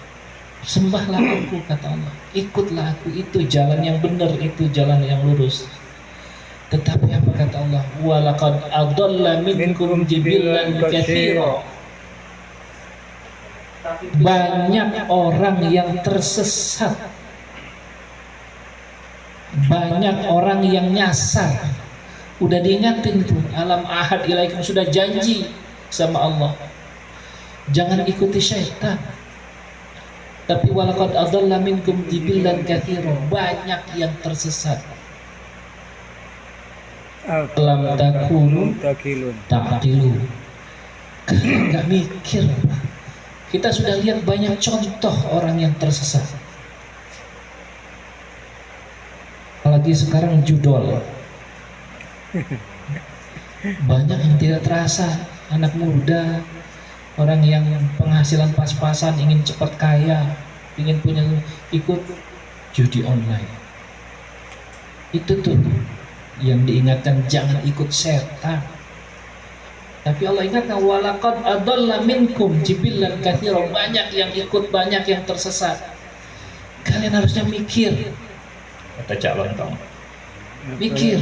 [SPEAKER 4] Sembahlah aku, kata Allah. Ikutlah aku, itu jalan yang benar, itu jalan yang lurus. Tetapi apa kata Allah? Wa laqad adalla minkum jibillan katsira. Banyak orang yang tersesat, banyak orang yang nyasar. Udah diingatin itu, alam ahad ilaikum, sudah janji sama Allah, jangan ikuti syaitan. Tapi walaqad adalla minkum jibillan katsira, banyak yang tersesat. Lam takunu ta'qilu. Kalian nggak mikir. Kita sudah lihat banyak contoh orang yang tersesat. Apalagi sekarang judol, banyak yang tidak terasa. Anak muda, orang yang penghasilan pas-pasan, ingin cepat kaya, ingin punya, ikut judi online. Itu tuh yang diingatkan, jangan ikut setan. Tapi Allah ingatkan, walaqad adalla minkum jibillan katsira, banyak yang ikut, banyak yang tersesat. Kalian harusnya mikir. Kata Cak Lontong, mikir.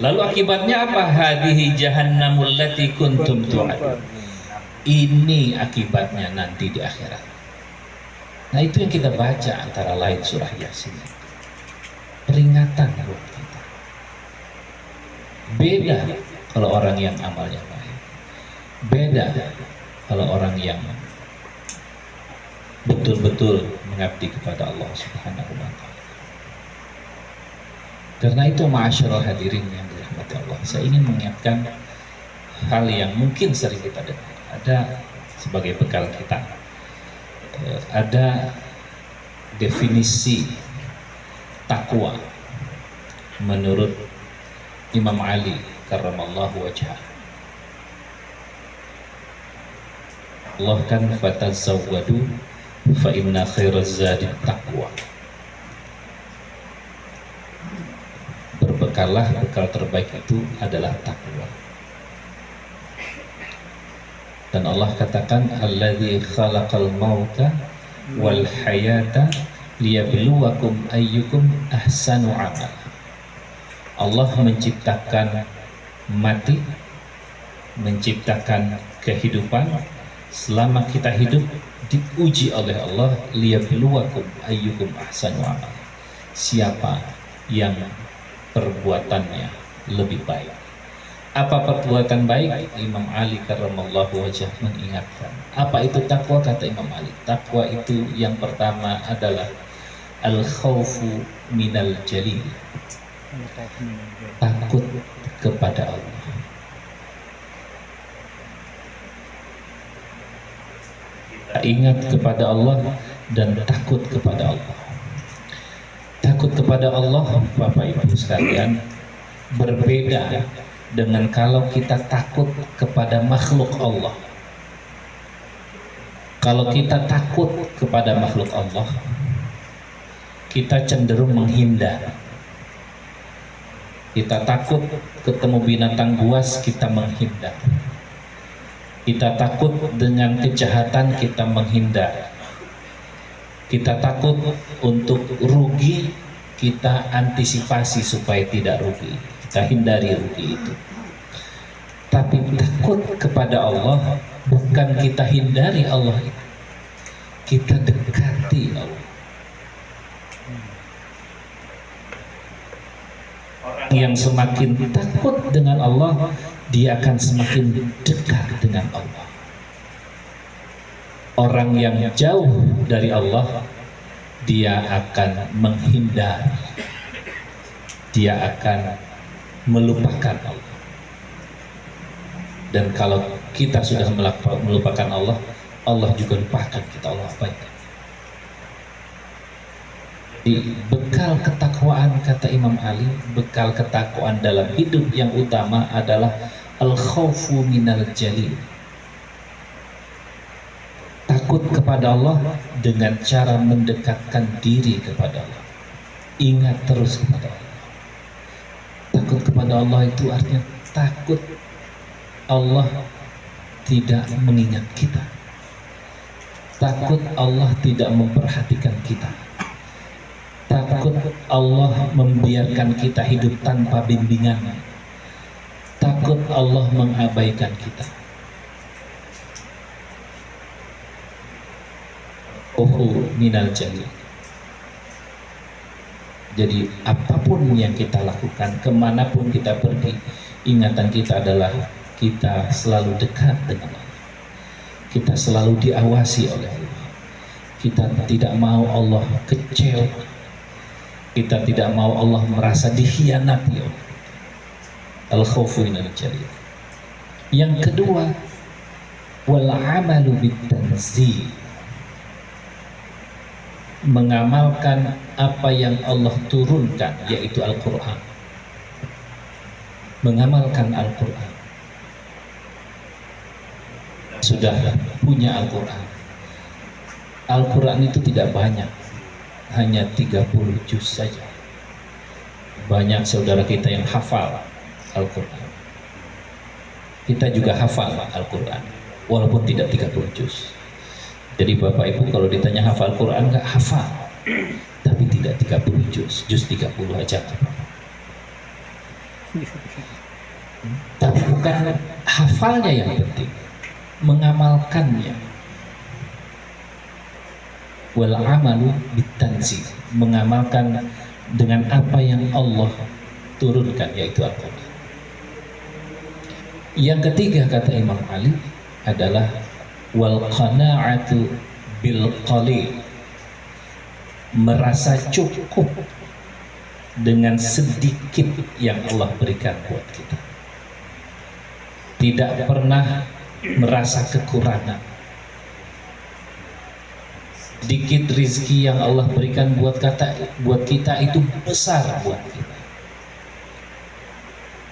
[SPEAKER 4] Lalu akibatnya apa? Hadihi jahannamul lati kuntum tu'adun. Ini akibatnya nanti di akhirat. Nah, itu yang kita baca antara lain surah Yasin. Peringatan buat kita. Beda kalau orang yang amalnya baik. Beda kalau orang yang betul-betul mengabdi kepada Allah Subhanahu wa ta'ala. Karena itu, ma'asyiral hadirin yang dirahmati Allah, saya ingin mengingatkan hal yang mungkin sering kita dengar. Ada sebagai bekal kita, ada definisi takwa menurut Imam Ali karramallahu wajhah. Allah kan fatazawwadu fa inna khairaz zadi taqwa. Berbekalah, bekal terbaik itu adalah takwa. Dan Allah katakan alladzi khalaqal mauta wal hayata liyabluwakum ayyukum ahsanu amal. Allah menciptakan mati, menciptakan kehidupan. Selama kita hidup diuji oleh Allah, liyabluwakum ayyukum ahsanu amal. Siapa yang perbuatannya lebih baik? Apa perbuatan baik? Imam Ali karramallahu wajhah mengingatkan. Apa itu takwa? Kata Imam Ali, takwa itu yang pertama adalah al-khawfu minal jalil, takut kepada Allah. Ingat kepada Allah dan takut kepada Allah. Takut kepada Allah, Bapak Ibu sekalian, berbeda dengan kalau kita takut kepada makhluk Allah. Kalau kita takut kepada makhluk Allah, kita cenderung menghindar. Kita takut ketemu binatang buas, kita menghindar. Kita takut dengan kejahatan, kita menghindar. Kita takut untuk rugi, kita antisipasi supaya tidak rugi. Kita hindari rugi itu. Tapi takut kepada Allah bukan kita hindari Allah itu, kita dekati Allah. Orang yang semakin takut dengan Allah, dia akan semakin dekat dengan Allah. Orang yang jauh dari Allah, dia akan menghindar, dia akan melupakan Allah. Dan kalau kita sudah melupakan Allah, Allah juga lupakan kita, Allah abaikan. Di bekal ketakwaan, kata Imam Ali, bekal ketakwaan dalam hidup yang utama adalah al-khawfu minal jalil, takut kepada Allah dengan cara mendekatkan diri kepada Allah. Ingat terus kepada Allah. Takut kepada Allah itu artinya takut Allah tidak mengingat kita, takut Allah tidak memperhatikan kita, takut Allah membiarkan kita hidup tanpa bimbingannya, takut Allah mengabaikan kita. Minal jalil. Jadi apapun yang kita lakukan, kemanapun kita pergi, ingatan kita adalah kita selalu dekat dengan Allah, kita selalu diawasi oleh Allah, kita tidak mau Allah kecewa, kita tidak mau Allah merasa dikhianati oleh al-khawfu minal jalil. Yang kedua, wal amalu bitanzil, mengamalkan apa yang Allah turunkan, yaitu Al-Quran. Mengamalkan Al-Quran. Sudah punya Al-Quran. Al-Quran itu tidak banyak, hanya 30 juz saja. Banyak saudara kita yang hafal Al-Quran. Kita juga hafal Al-Quran, walaupun tidak 30 juz. Jadi Bapak Ibu kalau ditanya hafal Quran, nggak hafal, tapi tidak 30 juz 30 aja. Tapi bukan hafalnya yang penting, mengamalkannya. Wal amalu bitanzil, mengamalkan dengan apa yang Allah turunkan, yaitu Al-Quran. Yang ketiga, kata Imam Ali, adalah wal qana'atu bil qalil, merasa cukup dengan sedikit yang Allah berikan buat kita, tidak pernah merasa kekurangan, Sedikit rizki yang Allah berikan buat kita itu besar buat kita.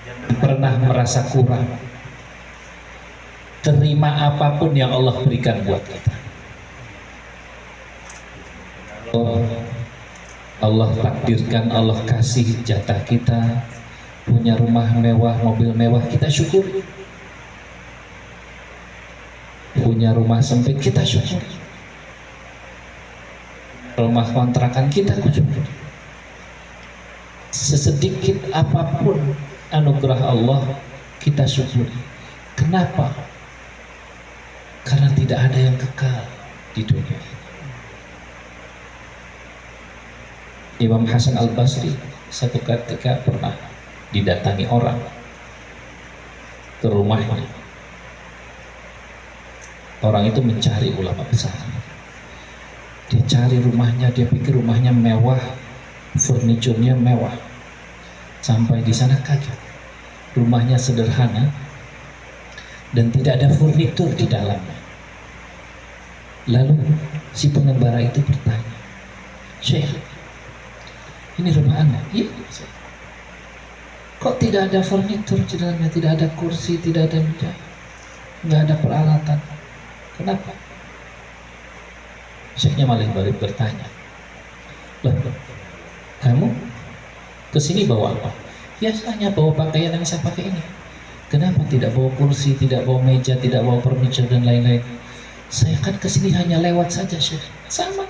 [SPEAKER 4] Jangan pernah merasa kurang. Terima apapun yang Allah berikan buat kita. Allah takdirkan, Allah kasih jatah kita punya rumah mewah, mobil mewah, kita syukuri. Punya rumah sempit, kita syukuri. Rumah kontrakan, kita syukuri. Sesedikit apapun anugerah Allah, kita syukuri. Kenapa? Karena tidak ada yang kekal di dunia ini. Imam Hasan Al-Basri satu ketika pernah didatangi orang ke rumahnya. Orang itu mencari ulama besar. Dia cari rumahnya, dia pikir rumahnya mewah, furniturnya mewah. Sampai di sana kaget. Rumahnya sederhana dan tidak ada furnitur di dalamnya. Lalu si pengembara itu bertanya, "Syekh, ini rumah Anda?" "Iya." "Kok tidak ada furnitur di dalamnya, tidak ada kursi, tidak ada meja, nggak ada peralatan? Kenapa?" Syekhnya malah balik bertanya, "Lah, kamu kesini bawa apa?" "Biasanya bawa pakaian yang saya pakai ini." "Kenapa tidak bawa kursi, tidak bawa meja, tidak bawa furniture dan lain-lain?" "Saya kan kesini hanya lewat saja, Syekh." "Sama,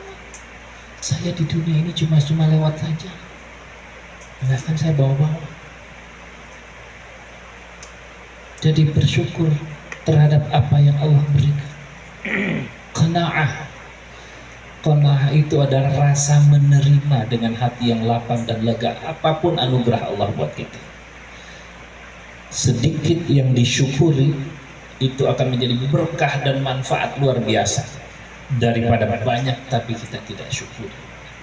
[SPEAKER 4] saya di dunia ini cuma lewat saja, nggak akan saya bawa-bawa." Jadi bersyukur terhadap apa yang Allah berikan. Qanaah. Qanaah itu adalah rasa menerima dengan hati yang lapang dan lega apapun anugerah Allah buat kita. Sedikit yang disyukuri itu akan menjadi berkah dan manfaat luar biasa daripada banyak tapi kita tidak syukuri.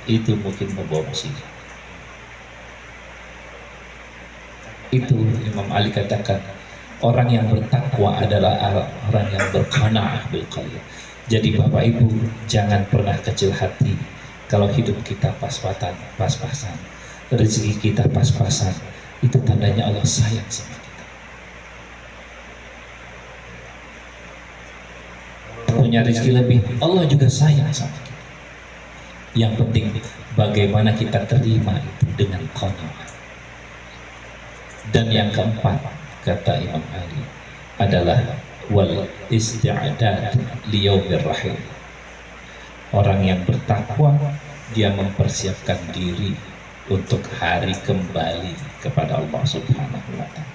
[SPEAKER 4] Itu mungkin membawa musibah. Itu Imam Ali katakan, orang yang bertakwa adalah orang yang berqanaah bil qalil. Jadi Bapak Ibu, jangan pernah kecil hati kalau hidup kita pas-pasan, rezeki kita pas-pasan, itu tandanya Allah sayang sama kita. Punya rezeki lebih, Allah juga sayang sama kita. Yang penting bagaimana kita terima itu dengan qanaah. Dan yang keempat, kata Imam Ali, adalah wal isti'dad liyaumir rahim. Orang yang bertakwa, dia mempersiapkan diri untuk hari kembali kepada Allah Subhanahu wa ta'ala.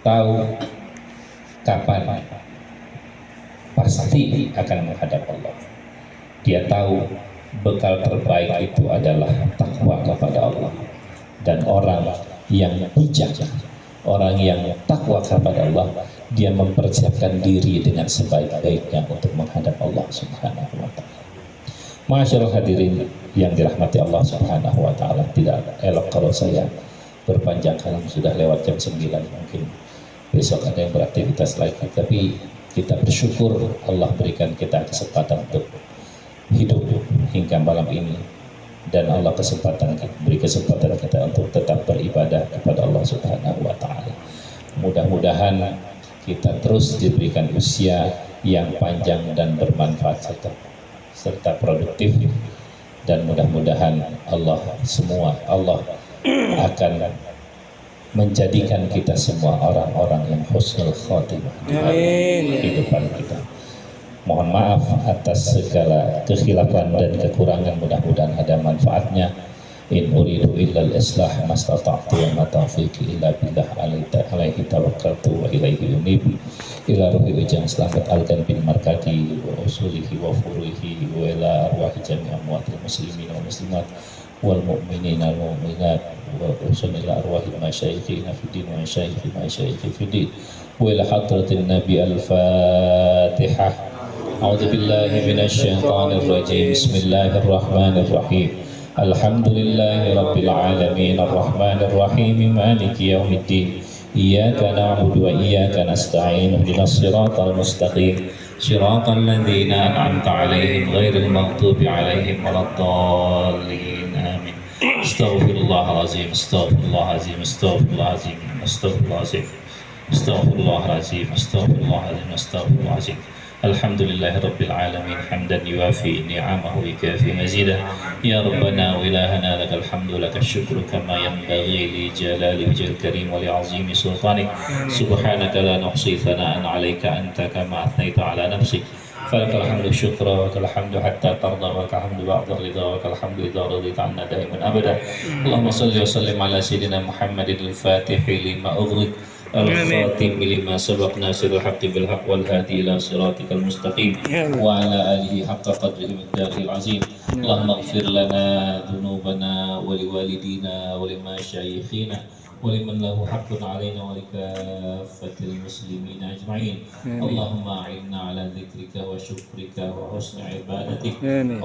[SPEAKER 4] Tahu kapan pasti akan menghadap Allah. Dia tahu bekal terbaik itu adalah takwa kepada Allah. Dan orang yang bijak, orang yang takwa kepada Allah, dia mempersiapkan diri dengan sebaik-baiknya untuk menghadap Allah Subhanahu wa ta'ala. Masyaallah hadirin yang dirahmati Allah Subhanahu wa ta'ala, tidak elok kalau saya berpanjang karena sudah lewat jam 9, mungkin besok ada yang beraktivitas lagi, tapi kita bersyukur Allah berikan kita kesempatan untuk hidup hingga malam ini. Dan Allah beri kesempatan kita untuk tetap beribadah kepada Allah Subhanahu wa ta'ala. Mudah-mudahan kita terus diberikan usia yang panjang dan bermanfaat serta produktif, dan mudah-mudahan Allah akan menjadikan kita semua orang-orang yang husnul khotimah di kehidupan kita. Mohon maaf atas segala kekhilafan dan kekurangan, mudah-mudahan ada manfaatnya. In uridu illa al-islah mastata'tu wa ma taufiqi illa billah alaihi tawakkaltu wa ilaihi unib. Ila ruhi ujang selamat alkan bin markati wa usulihi wa furuhi wa ila arwahi jami' amwatil muslimin wa muslimat wal mu'minin wal mu'minat wa usul ila arwahi masyayikhina fiddin wa masyayikhi fiddin wa ila hadratin nabi al-fatihah. A'udzu billahi minasy syaithanir rajim. Bismillahirrahmanirrahim. Alhamdulillahi rabbil alamin arrahmanir rahim maliki yaumiddin. Iyyaka na'budu wa iyyaka nasta'in ihdinas siratal mustaqim صراط الذين أنعمت عليهم غير المغضوب عليهم ولا الضالين آمين. استغفر الله العظيم استغفر الله العظيم استغفر الله العظيم استغفر الله العظيم استغفر الله العظيم استغفر الله العظيم استغفر الله العظيم. الحمد لله رب العالمين حمدا يوافي نعمه ويكافي مزيدا. يا ربنا وإلهنا لك الحمد لك الشكر كما ينبغي لجلال وجهك الكريم ولعظيم سلطانك. سبحانك لا نحصي ثناء عليك أنت كما أثنيت على نفسك. فلك الحمد شكرا ولك الحمد حتى ترضى ولك الحمد بعد الرضا ولك الحمد إذا رضيت عنا دائما أبدا. اللهم صل وسلم على سيدنا محمد الفاتح لما أغلق الخاتم لما سبق ناصر الحق بالحق والهادي إلى صراطك المستقيم وعلى آله حق قدره ومقداره العظيم. اللهم اغفر لنا ذنوبنا ولوالدينا ولمشايخنا ولمن له حق علينا ولكافة المسلمين أجمعين. اللهم أعنا على ذكرك وشكرك وحسن عبادتك.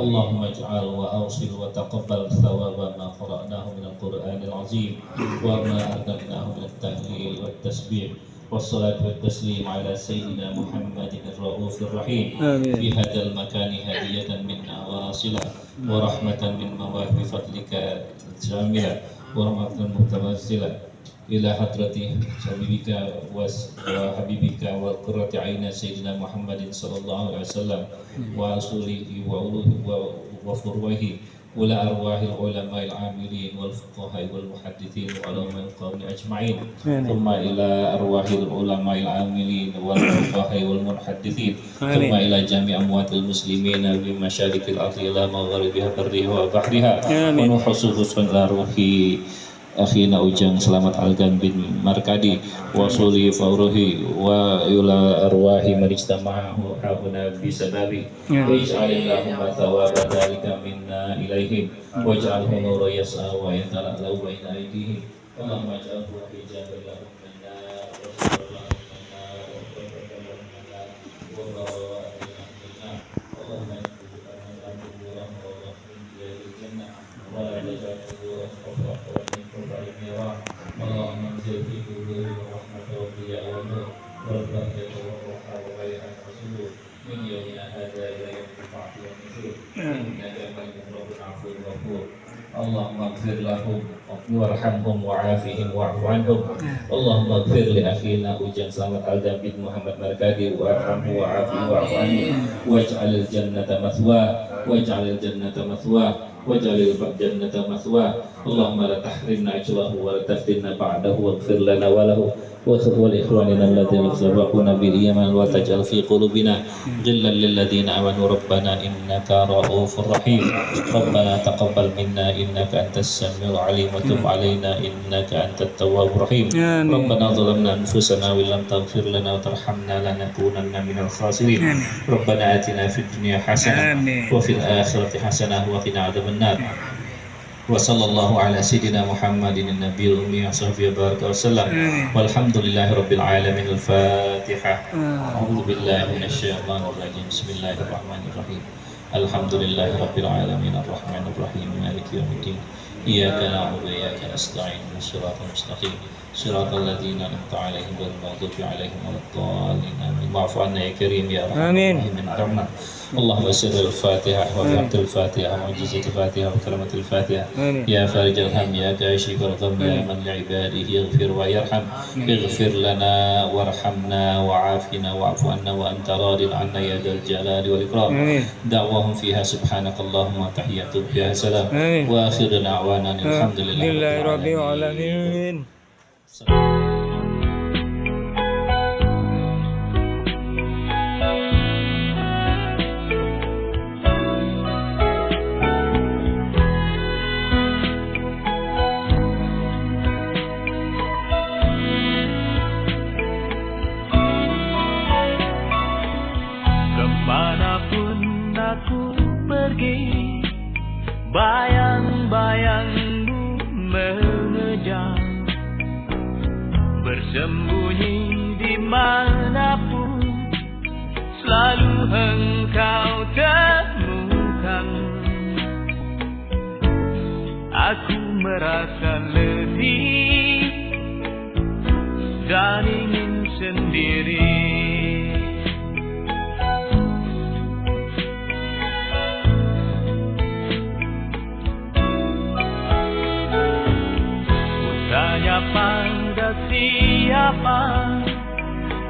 [SPEAKER 4] اللهم اجعل وأوصل وتقبل ثواب ما قرأناه من القرآن العظيم وما أردناه من التهليل والتسبيح والصلاة والتسليم على سيدنا محمد الرؤوف الرحيم. في هذا المكان هدية منا واصلة ورحمة من مواهب فضلك الجامعة ورحمة متوسلة إلى حضرة حبيبك وحبيبك وقرة عين سيدنا محمد صلى الله عليه وسلم وأصوله وفروه وإلى أرواح العلماء العاملين والفقهاء والمحدثين وعلماء القوم أجمعين. ثم إلى أرواح العلماء العاملين والفقهاء والمحدثين ثم إلى جميع أموات المسلمين بمشارق الأرض إلى مغاربها برها وبحرها. ونخصص إلى روح أخينا Ujang Selamat Algan bin Markadi wasuli fauruhi wa ila arwahi marijtama'ahu hahuna bisababi waj'alillahumma thawaba dhalika minna ilaihim waj'alhu nura yas'a wa yatala'lau baina aydihim Allahumma ij'alhu hijaban lahum minna wa sallallahu اللهم انزل في قلوبهم رحمة وضياء ونور والبركة والروح وبيعة الرسول من يومنا هذا إلى يوم البعث والنشور إنك مغفور عفو غفور. اللهم اغفر لهم وارحمهم وعافهم واعف عنهم. اللهم اغفر لأخينا Ujang Selamat Algan bin Muhammad Markadi وارحمه وعافه واعف عنه واجعل الجنة مثواه واجعل الجنة مثواه واجعل الجنة مثواه. اللهم لا تحرمنا أجره ولا تفتنا بعده واغفر لنا وله ولإخواننا الذين سبقونا بالإيمان وتجعل في قلوبنا غلا للذين آمنوا ربنا إنك رؤوف رحيم. ربنا تقبل منا إنك أنت السميع العليم وتب علينا إنك أنت التواب الرحيم. ربنا ظلمنا أنفسنا وإن لم تغفر لنا وترحمنا لنكونن من الخاسرين. ربنا آتنا في الدنيا حسنة وفي الآخرة حسنة وقنا عذاب النار. وصلى الله على سيدنا محمد النبي الأمي وصحبه وبارك وسلم والحمد لله رب العالمين. الفاتحة. أعوذ بالله من الشيطان الرجيم. بسم الله الرحمن الرحيم. الحمد لله رب العالمين الرحمن الرحيم مالك يوم الدين إياك نعبد وإياك نستعين الصراط المستقيم صراط الذين أنعمت عليهم غير المغضوب عليهم ولا الضالين آمين. واعف عنا يا كريم يا رحمن الرحيم ارحمنا. اللهم سر الفاتحة وبحق الفاتحة ومعجزة الفاتحة وكلمة الفاتحة يا فارج الهم يا كاشف الغم يا من لعباده يغفر ويرحم. اغفر لنا وارحمنا وعافنا واعف عنا وأنت راض عنا يا ذا الجلال والإكرام. دعواهم فيها سبحانك اللهم وتحياتهم فيها سلام وآخر دعوانا الحمد لله رب العالمين.
[SPEAKER 5] Kemanapun aku pergi, bayang-bayangmu mengejar. Bersembunyi dimanapun, selalu engkau temukan. Aku merasa letih dan ingin sendiri. menyapa,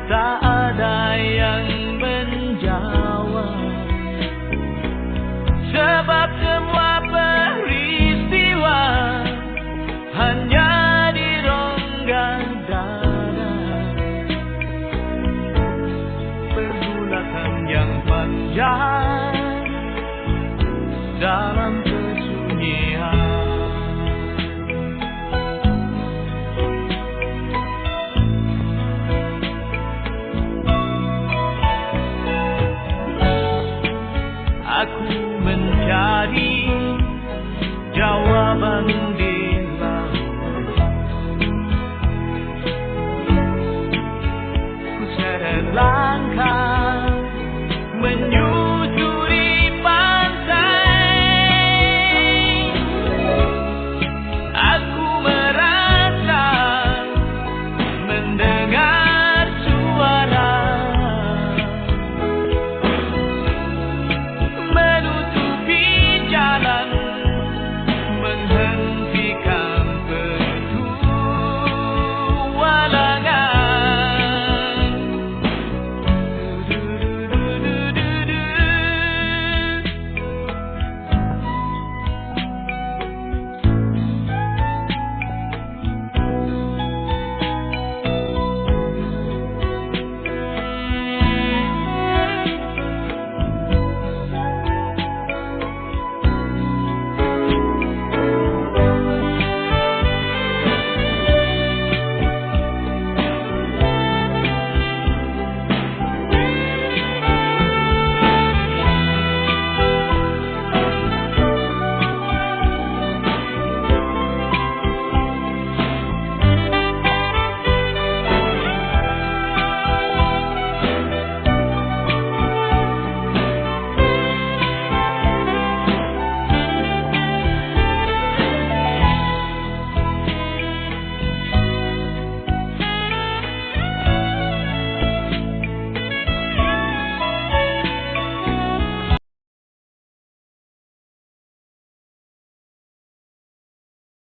[SPEAKER 5] tak ada yang menjawab. Sebab semua peristiwa hanya di rongga dada. Pergulatan yang panjang dalam